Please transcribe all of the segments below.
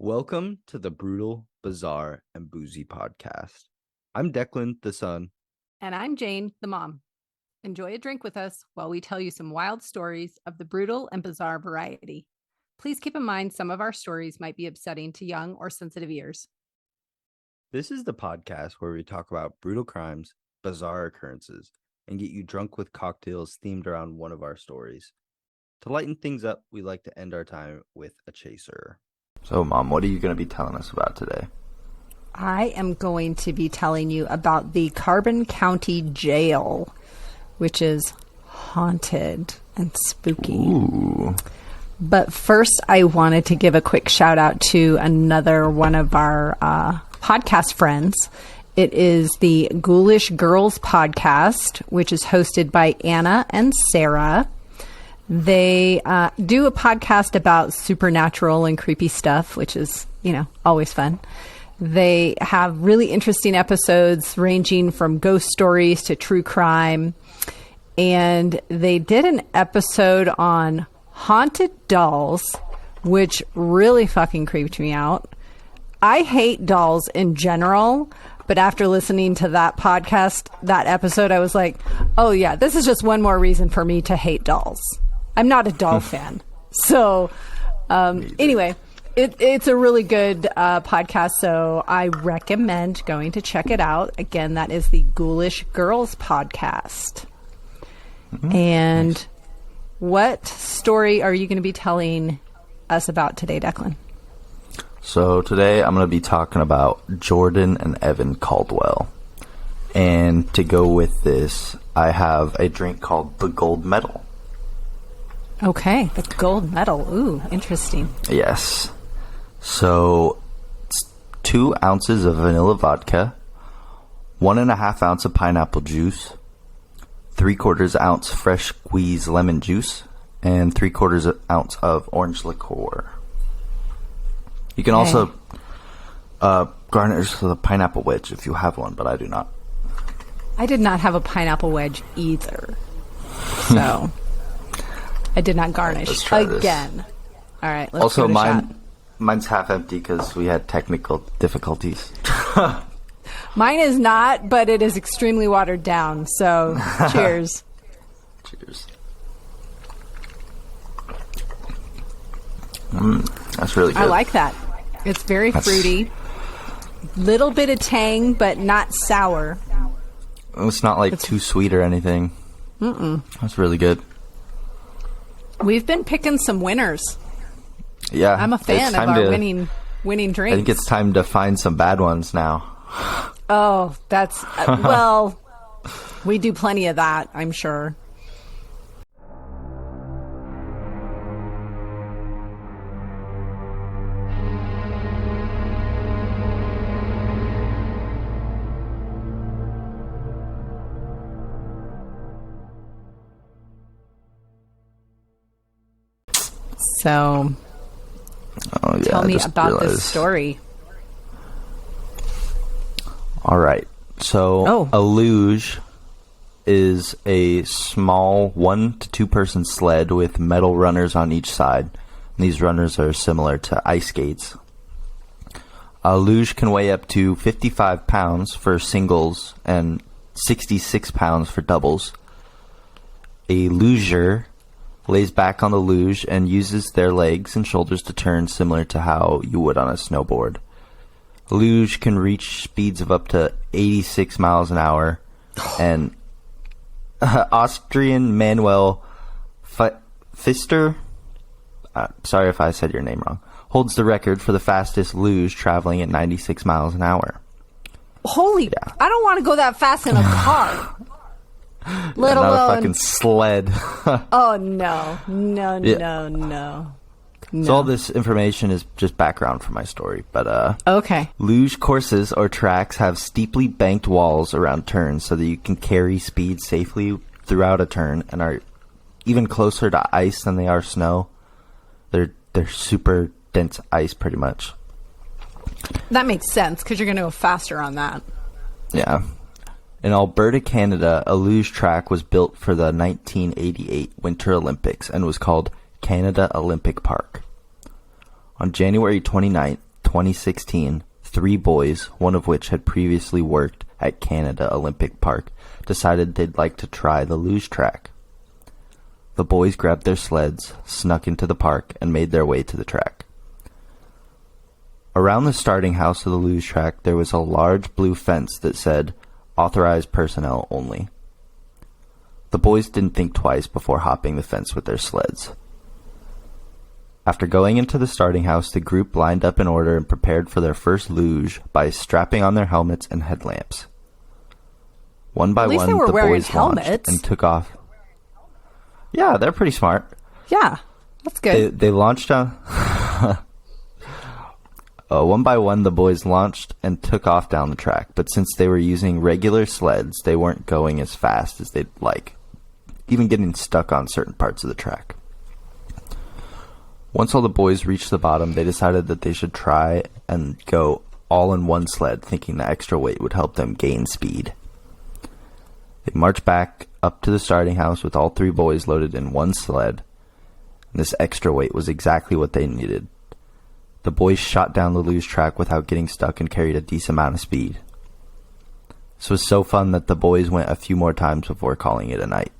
Welcome to the Brutal, Bizarre, and Boozy podcast. I'm Declan, the son. And I'm Jane, the mom. Enjoy a drink with us while we tell you some wild stories of the brutal and bizarre variety. Please keep in mind some of our stories might be upsetting to young or sensitive ears. This is the podcast where we talk about brutal crimes, bizarre occurrences, and get you drunk with cocktails themed around one of our stories. To lighten things up, we like to end our time with a chaser. So, Mom, what are you going to be telling us about today? I am going to be telling you about the Carbon County Jail, which is haunted and spooky. Ooh. But first, I wanted to give a quick shout out to another one of our podcast friends. It is the Ghoulish Girls podcast, which is hosted by Anna and Sarah. They do a podcast about supernatural and creepy stuff, which is, always fun. They have really interesting episodes ranging from ghost stories to true crime. And they did an episode on haunted dolls, which really fucking creeped me out. I hate dolls in general, but after listening to that podcast, that episode, I was like, oh yeah, this is just one more reason for me to hate dolls. I'm not a doll fan. So anyway, it's a really good podcast, so I recommend going to check it out. Again, that is the Ghoulish Girls podcast. Mm-hmm. And nice. What story are you going to be telling us about today, Declan? So today I'm going to be talking about Jordan and Evan Caldwell. And to go with this, I have a drink called the Gold Medal. Okay, the gold medal. Ooh, interesting. Yes. So, it's 2 ounces of vanilla vodka, 1.5 ounce of pineapple juice, 3/4 ounce fresh squeezed lemon juice, and 3/4 ounce of orange liqueur. You can also garnish with a pineapple wedge if you have one, but I do not. I did not have a pineapple wedge either. So... I did not garnish again. This. All right, let's also, give it a shot. Mine's half empty because we had technical difficulties. Mine is not, but it is extremely watered down. So, cheers. Cheers. That's really good. I like that. It's very fruity. Little bit of tang, but not sour. It's not like too sweet or anything. That's really good. We've been picking some winners. Yeah, I'm a fan of our winning drinks. I think it's time to find some bad ones now. Oh, that's well, we do plenty of that, I'm sure. So, tell me about this story. All right. So, a luge is a small 1 to 2 person sled with metal runners on each side. And these runners are similar to ice skates. A luge can weigh up to 55 pounds for singles and 66 pounds for doubles. A luger lays back on the luge and uses their legs and shoulders to turn similar to how you would on a snowboard. A luge can reach speeds of up to 86 miles an hour, and Austrian Manuel Pfister, sorry if I said your name wrong, holds the record for the fastest luge traveling at 96 miles an hour. Holy, yeah. I don't want to go that fast in a car. Let alone not a fucking sled. Oh no. So all this information is just background for my story, but okay. Luge courses or tracks have steeply banked walls around turns so that you can carry speed safely throughout a turn, and are even closer to ice than they are snow. They're super dense ice, pretty much. That makes sense because you're going to go faster on that. Yeah. In Alberta, Canada, a luge track was built for the 1988 Winter Olympics and was called Canada Olympic Park. On January 29th, 2016, 3 boys, one of which had previously worked at Canada Olympic Park, decided they'd like to try the luge track. The boys grabbed their sleds, snuck into the park, and made their way to the track. Around the starting house of the luge track, there was a large blue fence that said, "Authorized personnel only." The boys didn't think twice before hopping the fence with their sleds. After going into the starting house, the group lined up in order and prepared for their first luge by strapping on their helmets and headlamps. One by one, the boys launched and took off. Yeah, they're pretty smart. Yeah, that's good. They launched on... one by one, the boys launched and took off down the track, but since they were using regular sleds, they weren't going as fast as they'd like, even getting stuck on certain parts of the track. Once all the boys reached the bottom, they decided that they should try and go all in one sled, thinking the extra weight would help them gain speed. They marched back up to the starting house with all 3 boys loaded in one sled, and this extra weight was exactly what they needed. The boys shot down the luge track without getting stuck and carried a decent amount of speed. This was so fun that the boys went a few more times before calling it a night.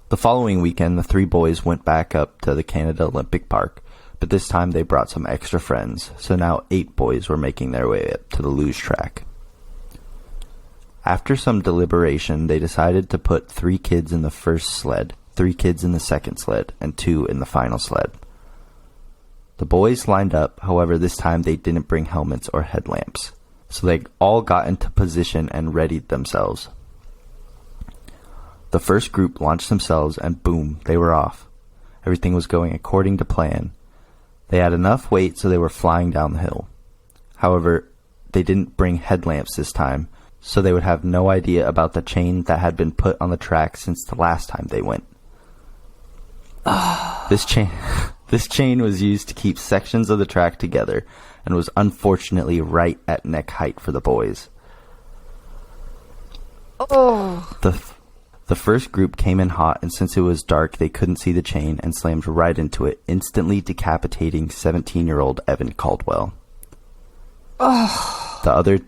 The following weekend, the 3 boys went back up to the Canada Olympic Park, but this time they brought some extra friends, so now 8 boys were making their way up to the luge track. After some deliberation, they decided to put 3 kids in the first sled, 3 kids in the second sled, and 2 in the final sled. The boys lined up, however this time they didn't bring helmets or headlamps, so they all got into position and readied themselves. The first group launched themselves and boom, they were off. Everything was going according to plan. They had enough weight so they were flying down the hill. However, they didn't bring headlamps this time, so they would have no idea about the chain that had been put on the track since the last time they went. This chain was used to keep sections of the track together and was unfortunately right at neck height for the boys. The first group came in hot, and since it was dark, they couldn't see the chain and slammed right into it, instantly decapitating 17-year-old Evan Caldwell. The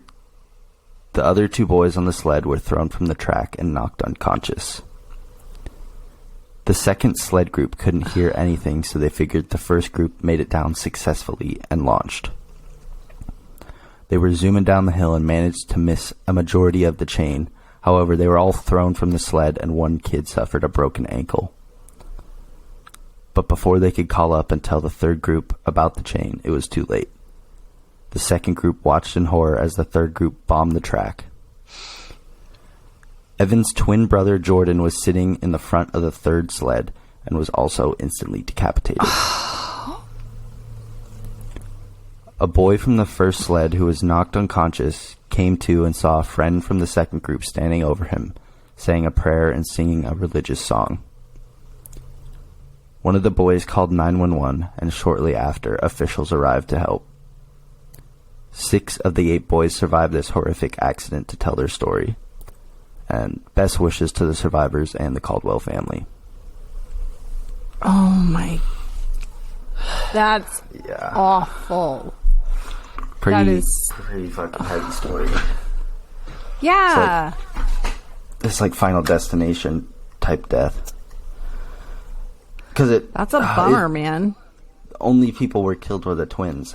other 2 boys on the sled were thrown from the track and knocked unconscious. The second sled group couldn't hear anything, so they figured the first group made it down successfully and launched. They were zooming down the hill and managed to miss a majority of the chain. However, they were all thrown from the sled and 1 kid suffered a broken ankle. But before they could call up and tell the third group about the chain, it was too late. The second group watched in horror as the third group bombed the track. Evan's twin brother Jordan was sitting in the front of the third sled and was also instantly decapitated. A boy from the first sled who was knocked unconscious came to and saw a friend from the second group standing over him, saying a prayer and singing a religious song. One of the boys called 911, and shortly after, officials arrived to help. 6 of the 8 boys survived this horrific accident to tell their story. And best wishes to the survivors and the Caldwell family. Oh my... That's awful. Pretty fucking heavy story. Yeah. It's like Final Destination type death. That's a bummer, man. Only people were killed were the twins.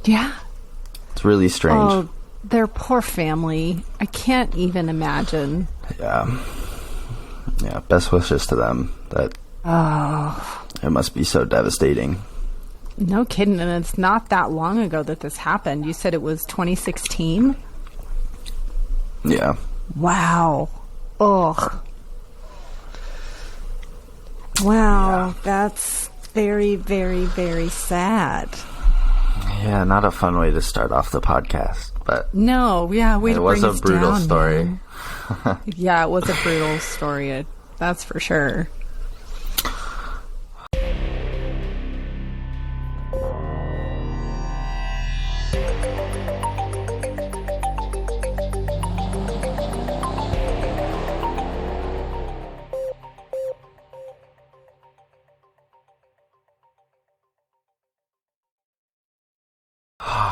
Yeah. It's really strange. Oh, their poor family. I can't even imagine. Yeah. Yeah, best wishes to them. It must be so devastating. No kidding, and it's not that long ago that this happened. You said it was 2016? Yeah. Wow. Ugh. Wow, yeah. That's very, very, very sad. Yeah, not a fun way to start off the podcast, but... No, yeah, it was a brutal story. Yeah, it was a brutal story. That's for sure.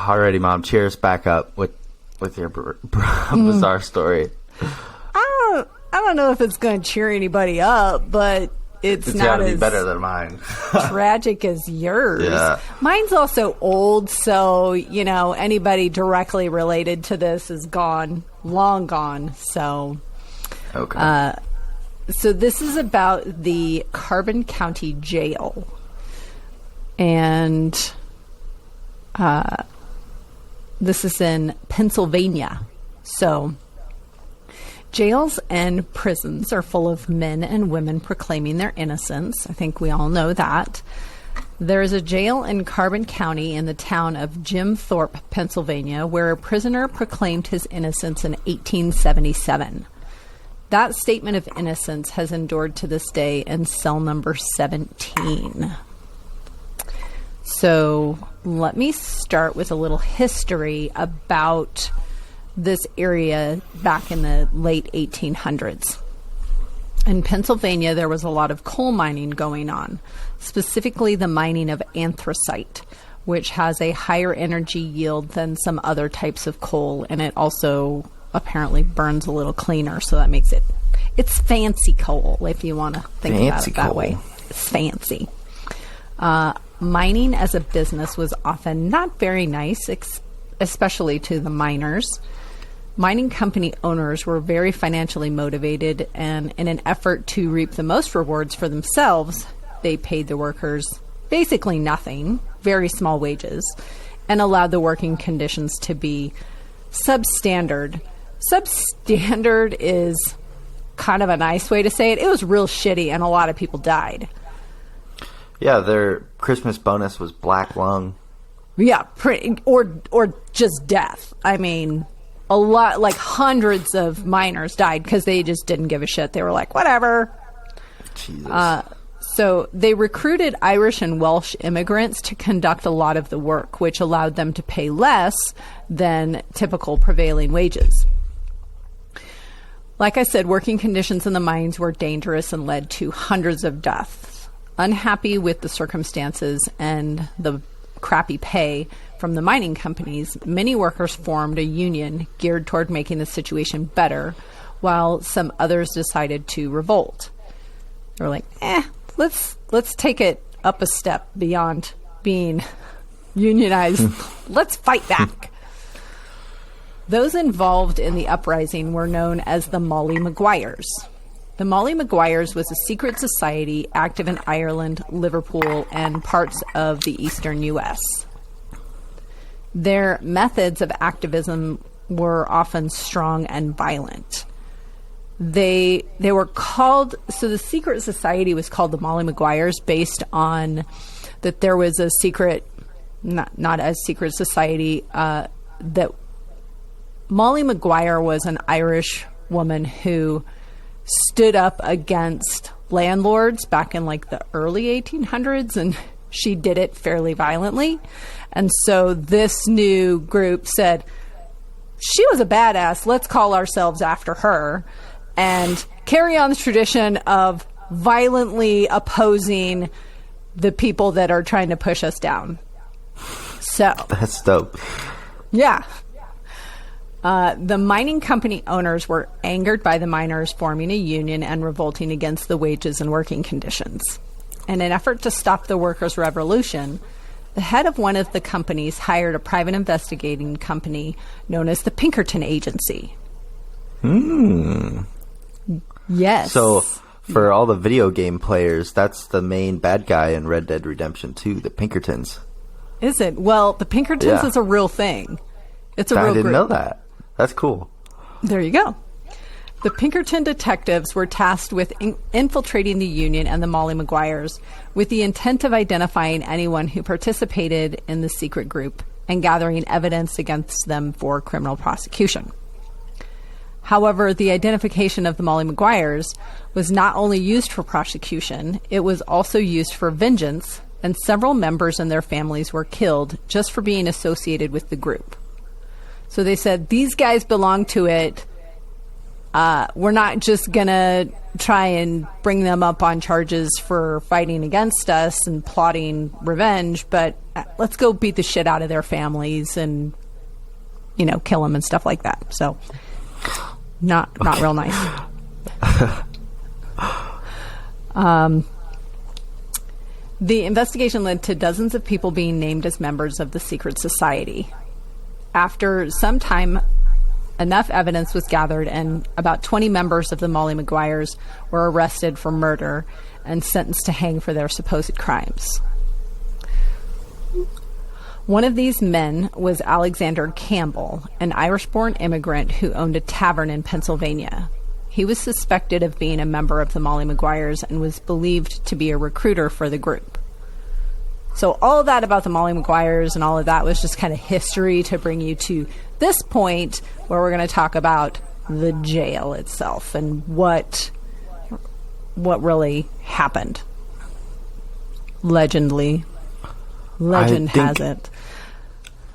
Alrighty, Mom. Cheers back up with your bizarre story. I don't know if it's going to cheer anybody up, but it's not as better than mine. tragic as yours. Yeah. Mine's also old, so anybody directly related to this is gone, long gone. So, okay. So this is about the Carbon County Jail, and this is in Pennsylvania. So, jails and prisons are full of men and women proclaiming their innocence. I think we all know that. There is a jail in Carbon County in the town of Jim Thorpe, Pennsylvania, where a prisoner proclaimed his innocence in 1877. That statement of innocence has endured to this day in cell number 17. So let me start with a little history about this area back in the late 1800s. In Pennsylvania, there was a lot of coal mining going on, specifically the mining of anthracite, which has a higher energy yield than some other types of coal, and it also apparently burns a little cleaner, so that makes it's fancy coal, if you want to think about it that way. It's fancy. Mining as a business was often not very nice, especially to the miners. Mining company owners were very financially motivated, and in an effort to reap the most rewards for themselves, they paid the workers basically nothing, very small wages, and allowed the working conditions to be substandard. Substandard is kind of a nice way to say it. It was real shitty, and a lot of people died. Yeah, their Christmas bonus was black lung. Yeah, or just death. I mean, a lot, like hundreds of miners died because they just didn't give a shit. They were like, whatever. Jesus. So they recruited Irish and Welsh immigrants to conduct a lot of the work, which allowed them to pay less than typical prevailing wages. Like I said, working conditions in the mines were dangerous and led to hundreds of deaths. Unhappy with the circumstances and the crappy pay from the mining companies, many workers formed a union geared toward making the situation better, while some others decided to revolt. They were like, let's take it up a step beyond being unionized. Let's fight back. Those involved in the uprising were known as the Molly Maguires. The Molly Maguires was a secret society active in Ireland, Liverpool, and parts of the eastern U.S. Their methods of activism were often strong and violent. They were called, so the secret society was called the Molly Maguires based on that there was a secret, not as secret society, that Molly Maguire was an Irish woman who stood up against landlords back in like the early 1800s, and she did it fairly violently. And so this new group said, she was a badass, let's call ourselves after her, and carry on the tradition of violently opposing the people that are trying to push us down. So that's dope. Yeah. The mining company owners were angered by the miners forming a union and revolting against the wages and working conditions. In an effort to stop the workers' revolution, the head of one of the companies hired a private investigating company known as the Pinkerton Agency. Yes. So, for all the video game players, that's the main bad guy in Red Dead Redemption 2, the Pinkertons. Is it? Well, the Pinkertons is a real thing. It's a real group. I didn't know that. That's cool. There you go. The Pinkerton detectives were tasked with infiltrating the Union and the Molly Maguires with the intent of identifying anyone who participated in the secret group and gathering evidence against them for criminal prosecution. However, the identification of the Molly Maguires was not only used for prosecution, it was also used for vengeance, and several members and their families were killed just for being associated with the group. So they said, these guys belong to it. we're not just going to try and bring them up on charges for fighting against us and plotting revenge, but let's go beat the shit out of their families and, kill them and stuff like that. So not real nice. The investigation led to dozens of people being named as members of the secret society. After some time, enough evidence was gathered, and about 20 members of the Molly Maguires were arrested for murder and sentenced to hang for their supposed crimes. One of these men was Alexander Campbell, an Irish-born immigrant who owned a tavern in Pennsylvania. He was suspected of being a member of the Molly Maguires and was believed to be a recruiter for the group. So all of that about the Molly Maguires and all of that was just kind of history to bring you to this point where we're going to talk about the jail itself and what really happened. Legend has it.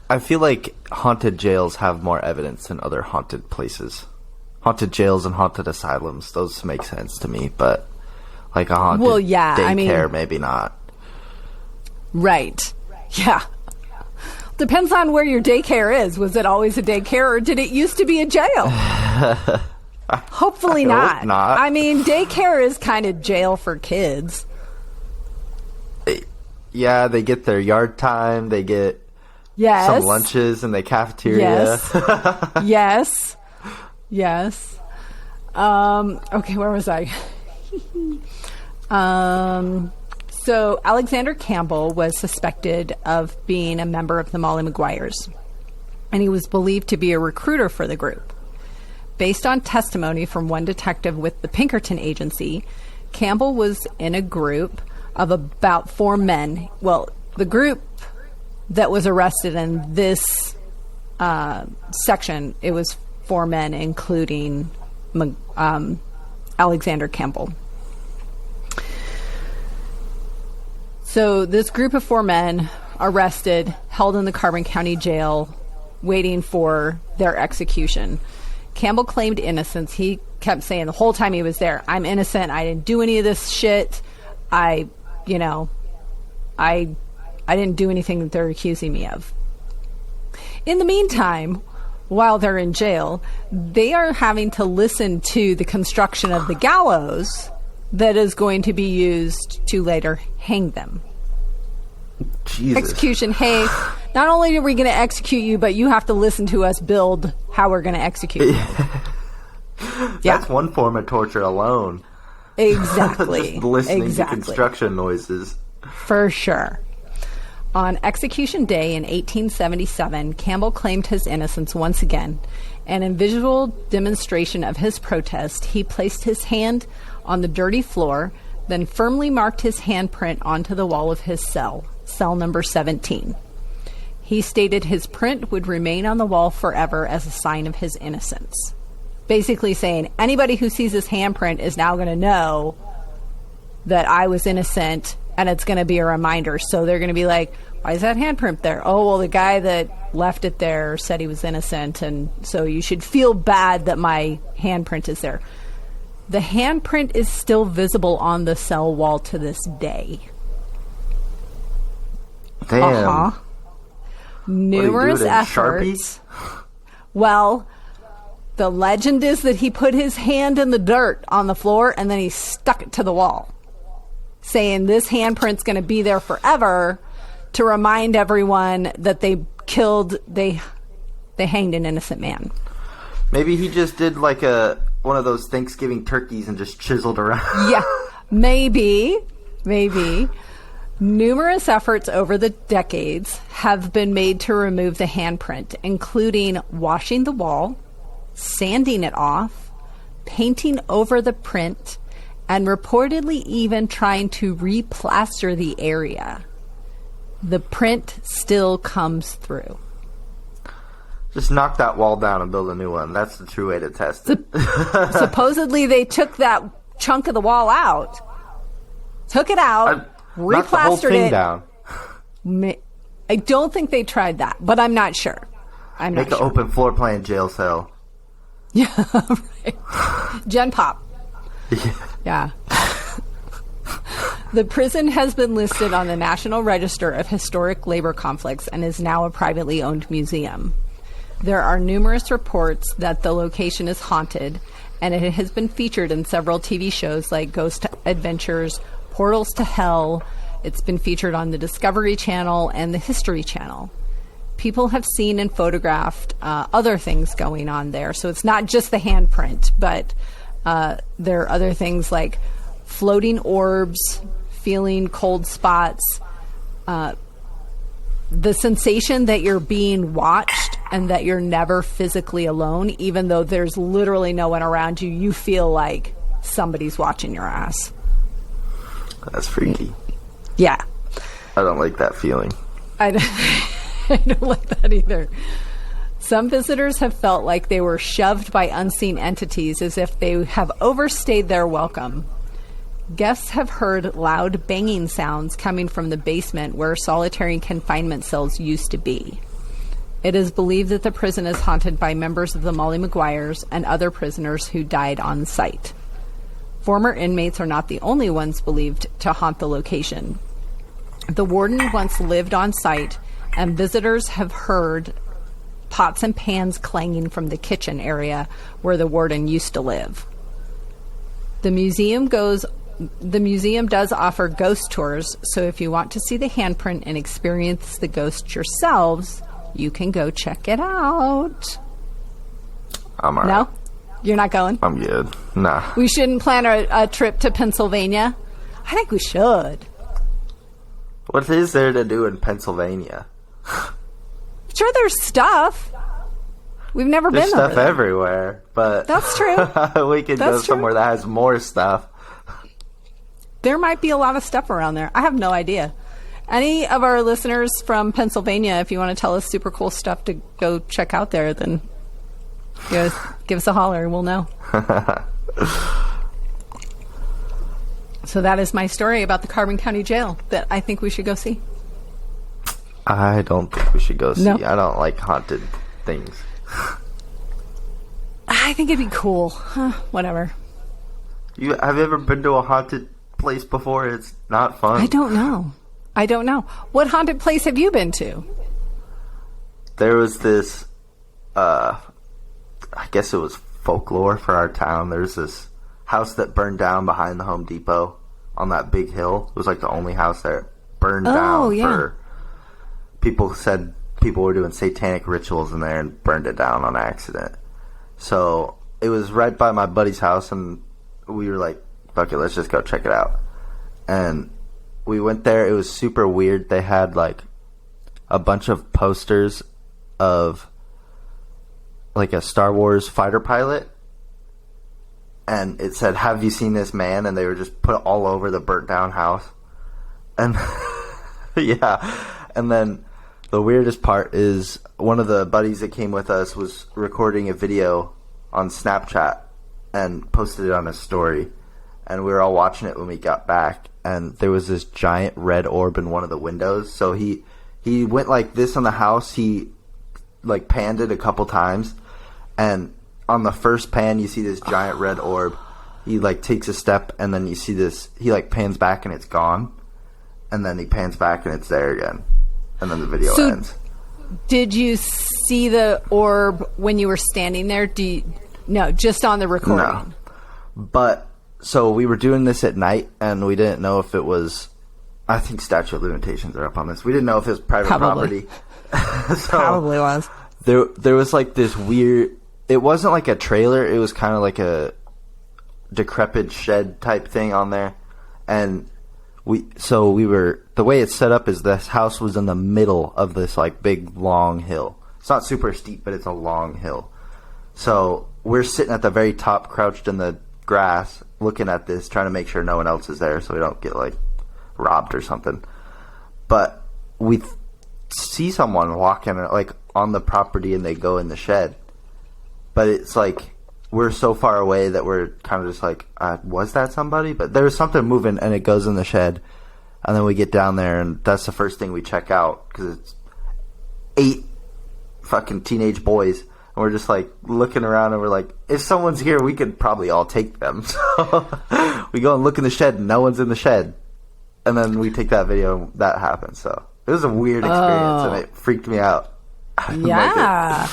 I feel like haunted jails have more evidence than other haunted places. Haunted jails and haunted asylums, those make sense to me, but like a haunted daycare, maybe not. Right. Yeah. Depends on where your daycare is. Was it always a daycare, or did it used to be a jail? Hopefully not. I mean, daycare is kind of jail for kids. Yeah, they get their yard time. They get some lunches in the cafeteria. Yes. Yes. Okay, where was I? So Alexander Campbell was suspected of being a member of the Molly Maguires, and he was believed to be a recruiter for the group. Based on testimony from one detective with the Pinkerton Agency, Campbell was in a group of about 4 men. Well, the group that was arrested in this section, it was 4 men, including Alexander Campbell. So this group of 4 men arrested, held in the Carbon County Jail, waiting for their execution. Campbell claimed innocence. He kept saying the whole time he was there, I'm innocent. I didn't do any of this shit. I didn't do anything that they're accusing me of. In the meantime, while they're in jail, they are having to listen to the construction of the gallows that is going to be used to later hang them. Jesus. Execution. Hey, not only are we going to execute you, but you have to listen to us build how we're going to execute you. That's one form of torture alone. Exactly. Just listening to construction noises. For sure. On execution day in 1877, Campbell claimed his innocence once again, and in visual demonstration of his protest, he placed his hand on the dirty floor, then firmly marked his handprint onto the wall of his cell number 17. He stated his print would remain on the wall forever as a sign of his innocence. Basically saying, anybody who sees his handprint is now going to know that I was innocent, and it's going to be a reminder. So they're going to be like, why is that handprint there? Oh, well, the guy that left it there said he was innocent, and so you should feel bad that my handprint is there. The handprint is still visible on the cell wall to this day. Damn. Numerous efforts. Well, the legend is that he put his hand in the dirt on the floor and then he stuck it to the wall, saying this handprint's going to be there forever to remind everyone that they hanged an innocent man. Maybe he just did like one of those Thanksgiving turkeys and just chiseled around. Yeah, maybe. Numerous efforts over the decades have been made to remove the handprint, including washing the wall, sanding it off, painting over the print, and reportedly even trying to replaster the area. The print still comes through. Just knock that wall down and build a new one. That's the true way to test it. Supposedly they took that chunk of the wall out, took it out, replastered the whole thing it down. I don't think they tried that, but I'm not sure. Make an open floor plan jail cell. Yeah, right. Gen Pop. Yeah. The prison has been listed on the National Register of Historic Labor Conflicts and is now a privately owned museum. There are numerous reports that the location is haunted, and it has been featured in several TV shows like Ghost Adventures, Portals to Hell. It's been featured on the Discovery Channel and the History Channel. People have seen and photographed other things going on there. So it's not just the handprint, but there are other things like floating orbs, feeling cold spots, the sensation that you're being watched and that you're never physically alone, even though there's literally no one around you. You feel like somebody's watching your ass. That's freaky. Yeah. I don't like that feeling. I don't like that either. Some visitors have felt like they were shoved by unseen entities as if they have overstayed their welcome. Guests have heard loud banging sounds coming from the basement where solitary confinement cells used to be. It is believed that the prison is haunted by members of the Molly Maguires and other prisoners who died on site. Former inmates are not the only ones believed to haunt the location. The warden once lived on site, and visitors have heard pots and pans clanging from the kitchen area where the warden used to live. The museum does offer ghost tours, so if you want to see the handprint and experience the ghost yourselves, you can go check it out. I'm all right. No? You're not going? I'm good. Nah. We shouldn't plan a trip to Pennsylvania? I think we should. What is there to do in Pennsylvania? Sure, there's stuff. We've never There's been over stuff there. everywhere, but That's true. we could go somewhere that has more stuff. There might be a lot of stuff around there. I have no idea. Any of our listeners from Pennsylvania, if you want to tell us super cool stuff to go check out there, then give us a holler. We'll know. So that is my story about the Carbon County Jail that I think we should go see. I don't think we should go see. No. I don't like haunted things. I think it'd be cool. Whatever. Have you ever been to a haunted place before? It's not fun. I don't know. What haunted place have you been to? There was this, I guess it was folklore for our town. There's this house that burned down behind the Home Depot on that big hill. It was like the only house that burned down for people said people were doing satanic rituals in there and burned it down on accident. So it was right by my buddy's house, and we were like, fuck it, let's just go check it out. And we went there. It was super weird. They had like a bunch of posters of like a Star Wars fighter pilot, and it said, "Have you seen this man?" And they were just put all over the burnt down house. And yeah, and then the weirdest part is one of the buddies that came with us was recording a video on Snapchat and posted it on his story, and we were all watching it when we got back, and there was this giant red orb in one of the windows. So he went like this on the house. He like panned it a couple times, and on the first pan you see this giant red orb. He like takes a step, and then you see this, he like pans back and it's gone, and then he pans back and it's there again, and then the video ends. Did you see the orb when you were standing there? No, just on the recording. No. But so we were doing this at night, and we didn't know if it was, I think statute of limitations are up on this. We didn't know if it was private property. So probably was. There was like this weird, it wasn't like a trailer, it was kind of like a decrepit shed type thing on there. And we were, the way it's set up is this house was in the middle of this like big long hill. It's not super steep, but it's a long hill. So we're sitting at the very top, crouched in the grass, looking at this, trying to make sure no one else is there so we don't get like robbed or something. But we see someone walking like on the property, and they go in the shed. But it's like we're so far away that we're kind of just like, was that somebody? But there was something moving, and it goes in the shed. And then we get down there, and that's the first thing we check out, because it's 8 fucking teenage boys And we're just like looking around, and we're like, if someone's here, we could probably all take them. So we go and look in the shed, and no one's in the shed. And then we take that video, and that happens. So it was a weird experience, and it freaked me out. Yeah.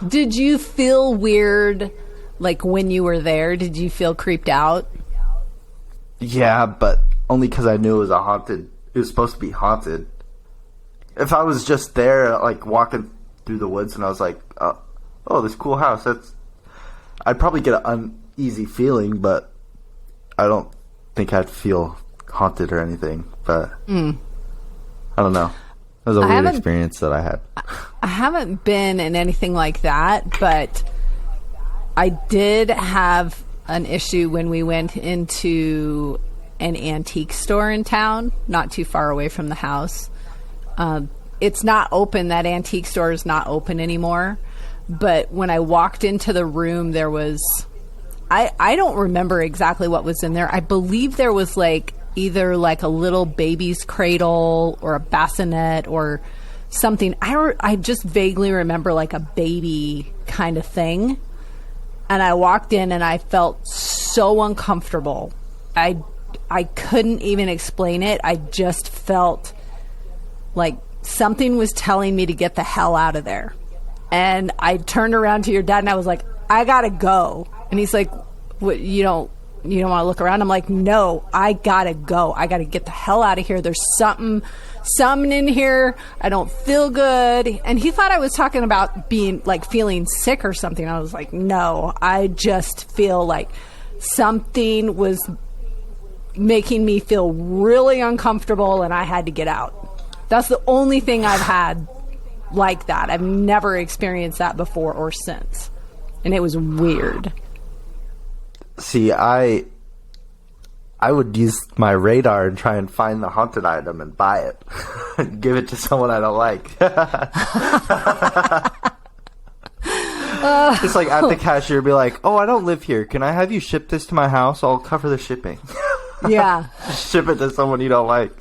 Did you feel weird, like, when you were there? Did you feel creeped out? Yeah, but only because I knew it was supposed to be haunted. If I was just there, like, walking through the woods, and I was like, oh, this cool house, I'd probably get an uneasy feeling, but I don't think I'd feel haunted or anything. But I don't know. It was a weird experience that I had. I haven't been in anything like that, but I did have an issue when we went into an antique store in town, not too far away from the house. It's not open. That antique store is not open anymore. But when I walked into the room, there was... I don't remember exactly what was in there. I believe there was either a little baby's cradle or a bassinet or something. I just vaguely remember a baby kind of thing. And I walked in and I felt so uncomfortable. I couldn't even explain it. I just felt like something was telling me to get the hell out of there. And I turned around to your dad and I was like, I gotta go. And he's like, what, you don't want to look around? I'm like, no, I gotta go. I gotta get the hell out of here. There's something in here. I don't feel good. And he thought I was talking about being feeling sick or something. I was like, no, I just feel like something was making me feel really uncomfortable and I had to get out. That's the only thing I've had like that. I've never experienced that before or since. And it was weird. See, I would use my radar and try and find the haunted item and buy it. And give it to someone I don't like. It's like at the cashier, be like, oh, I don't live here. Can I have you ship this to my house? I'll cover the shipping. Yeah. Ship it to someone you don't like.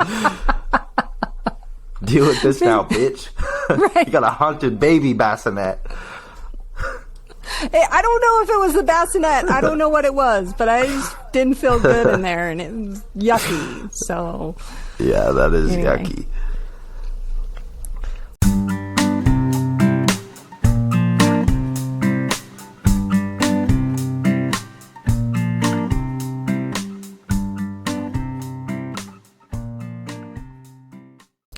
Deal with this now, bitch. Right. You got a haunted baby bassinet. Hey, I don't know if it was the bassinet. I don't know what it was, but I just didn't feel good in there, and it was yucky. So, yeah, that is yucky.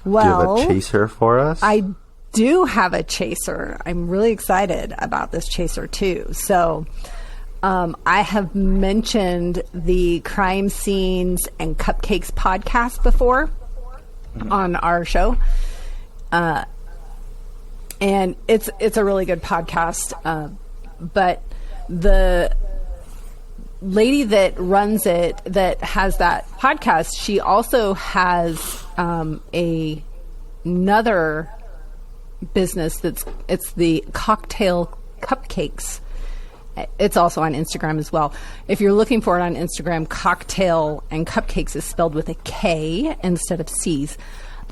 Well, do you have a chaser for us? I do have a chaser. I'm really excited about this chaser too. So I have mentioned the Crime Scenes and Cupcakes podcast before on our show. And it's a really good podcast. But the lady that runs it, that has that podcast, she also has another business it's the Cocktail Cupcakes. It's also on Instagram as well. If you're looking for it on Instagram, Cocktail and Cupcakes is spelled with a K instead of C's.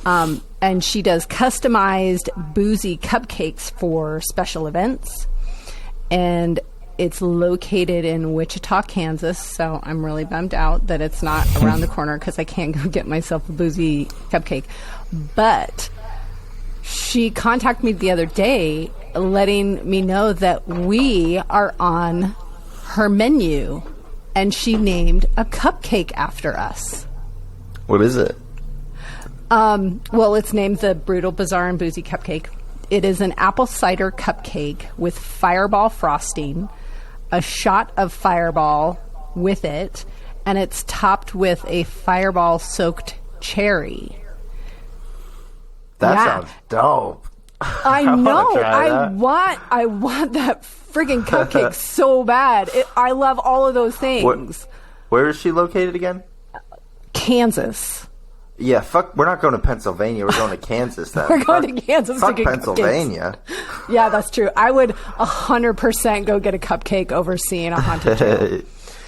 And she does customized Boozy cupcakes for special events. And it's located in Wichita, Kansas. So I'm really bummed out that it's not around the corner because I can't go get myself a Boozy cupcake. But she contacted me the other day letting me know that we are on her menu, and she named a cupcake after us. What is it? Well, it's named the Brutal, Bizarre, and Boozy Cupcake. It is an apple cider cupcake with fireball frosting, a shot of fireball with it, and it's topped with a fireball-soaked cherry. That sounds dope. I know. I want that friggin' cupcake so bad. I love all of those things. Where is she located again? Kansas. Yeah, fuck. We're not going to Pennsylvania. We're going to Kansas then. We're going to Kansas fuck to get Pennsylvania. Cupcakes. Yeah, that's true. I would 100% go get a cupcake over seeing a haunted jail.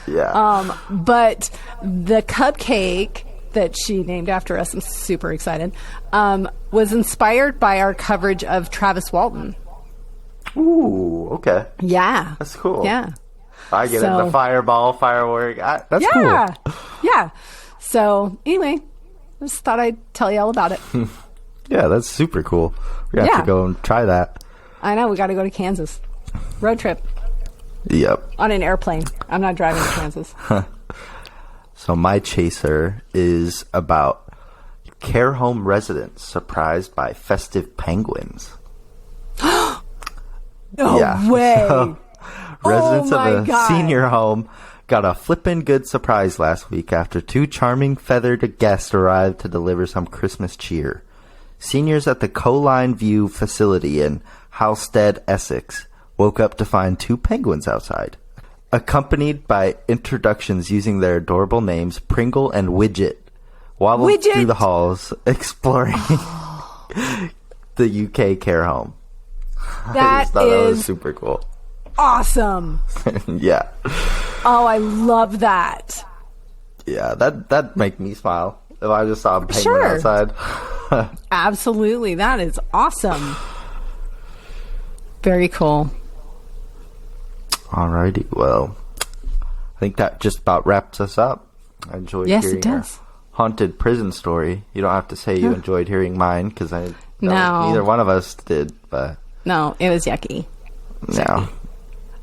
Yeah. But the cupcake that she named after us, I'm super excited, was inspired by our coverage of Travis Walton. Ooh, okay. Yeah. That's cool. Yeah. I get it. The fireball, firework. That's yeah. cool. Yeah. So anyway, I just thought I'd tell you all about it. Yeah, that's super cool. We have to go and try that. I know. We got to go to Kansas. Road trip. Yep. On an airplane. I'm not driving to Kansas. So my chaser is about care home residents surprised by festive penguins. No way. So, residents of a senior home got a flippin' good surprise last week after two charming feathered guests arrived to deliver some Christmas cheer. Seniors at the Coline View facility in Halstead, Essex, woke up to find two penguins outside, accompanied by introductions using their adorable names Pringle and Widget, waddled through the halls exploring the UK care home. I just thought that was super cool. Awesome. Yeah. Oh, I love that. Yeah, that'd make me smile if I just saw a penguin outside. Absolutely. That is awesome. Very cool. Alrighty. Well, I think that just about wraps us up. I enjoyed hearing our haunted prison story. You don't have to say you enjoyed hearing mine because neither one of us did. But no, it was yucky. No.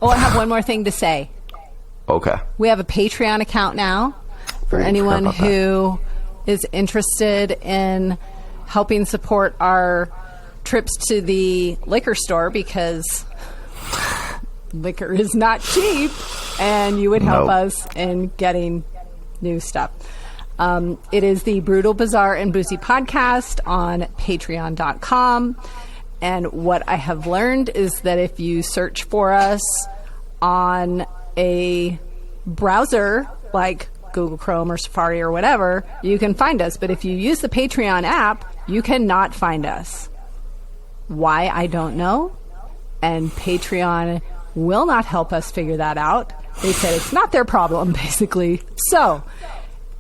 Oh, I have one more thing to say. Okay. We have a Patreon account now for anyone who is interested in helping support our trips to the liquor store, because liquor is not cheap, and you would help us in getting new stuff. It is the Brutal, Bizarre, and Boozy podcast on patreon.com. And what I have learned is that if you search for us on a browser like Google Chrome or Safari or whatever, you can find us. But if you use the Patreon app, you cannot find us. Why, I don't know. And Patreon will not help us figure that out. They said it's not their problem, basically. So,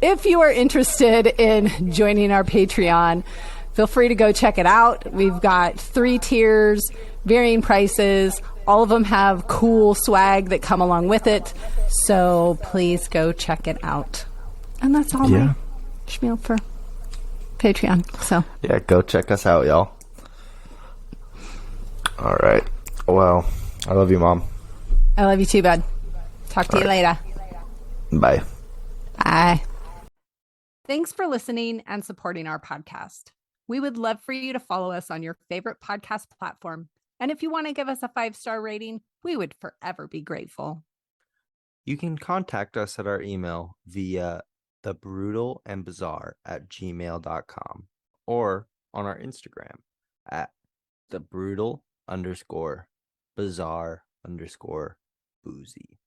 if you are interested in joining our Patreon, feel free to go check it out. We've got 3 tiers, varying prices. All of them have cool swag that come along with it. So please go check it out. And that's all my spiel for Patreon. So yeah, go check us out, y'all. All right. Well, I love you, Mom. I love you too, bud. Talk to you later. Bye. Bye. Thanks for listening and supporting our podcast. We would love for you to follow us on your favorite podcast platform. And if you want to give us a 5-star rating, we would forever be grateful. You can contact us at our email via thebrutalandbizarre@gmail.com or on our Instagram at @thebrutal_bizarre_boozy.